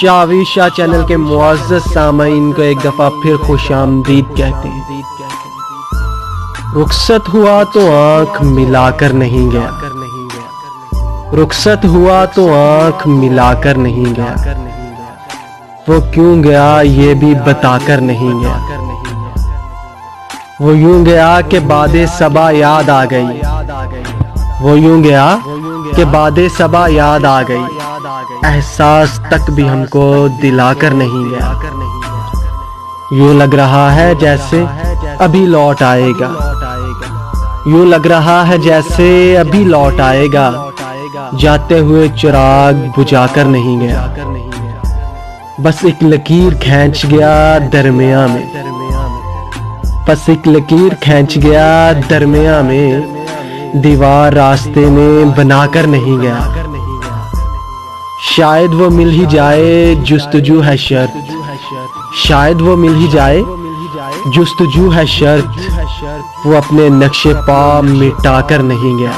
शावी Shah channel के मुअज़्ज़ज़ सामाईन को एक दफा फिर खुशामदीद कहते हैं। रुखसत हुआ तो आंख मिलाकर नहीं गया, रुखसत हुआ तो आंख मिलाकर नहीं गया, वो क्यों गया ये भी बताकर नहीं गया। वो यूं गया कि बादे सबा याद आ गई, वो यूं गया कि बादे सबा याद आ गई, एहसास तक भी हमको दिलाकर नहीं गया। यूं लग रहा है जैसे अभी लौट आएगा, यूं लग रहा है जैसे अभी लौट आएगा, जाते हुए चिराग बुझाकर नहीं गया। बस एक लकीर खींच गया दरमिया में, बस एक लकीर खींच गया दरमिया में, दीवार रास्ते में बनाकर नहीं गया। शायद वो मिल ही जाए जुस्तजू है शर्त, शायद वो मिल ही जाए जुस्तजू है शर्त, वो अपने नक्शे पा मिटाकर नहीं गया।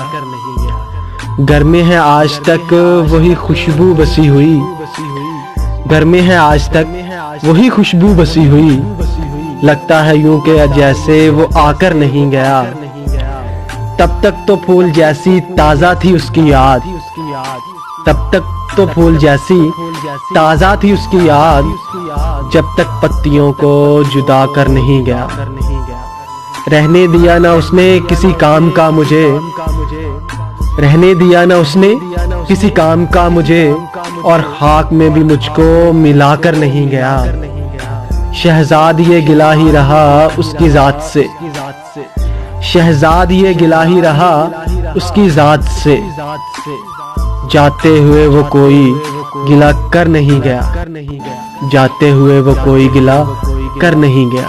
घर में है आज तक वही खुशबू बसी हुई, घर में है आज तक वही खुशबू बसी हुई, लगता है यूं कि जैसे वो आकर नहीं गया। तब तक तो फूल जैसी ताजा थी उसकी याद, तब तक तो फूल जैसी ताजा थी उसकी याद, जब तक पत्तियों को जुदा कर नहीं गया। रहने दिया ना उसने किसी काम का मुझे, रहने दिया ना उसने किसी काम का मुझे, और खाक में भी मुझको मिलाकर नहीं गया। शहजाद ये गिला ही रहा उसकी जात से, शहजाद ये गिला ही रहा उसकी जात से, जाते हुए वो कोई गिला कर नहीं गया, जाते हुए वो कोई गिला कर नहीं गया।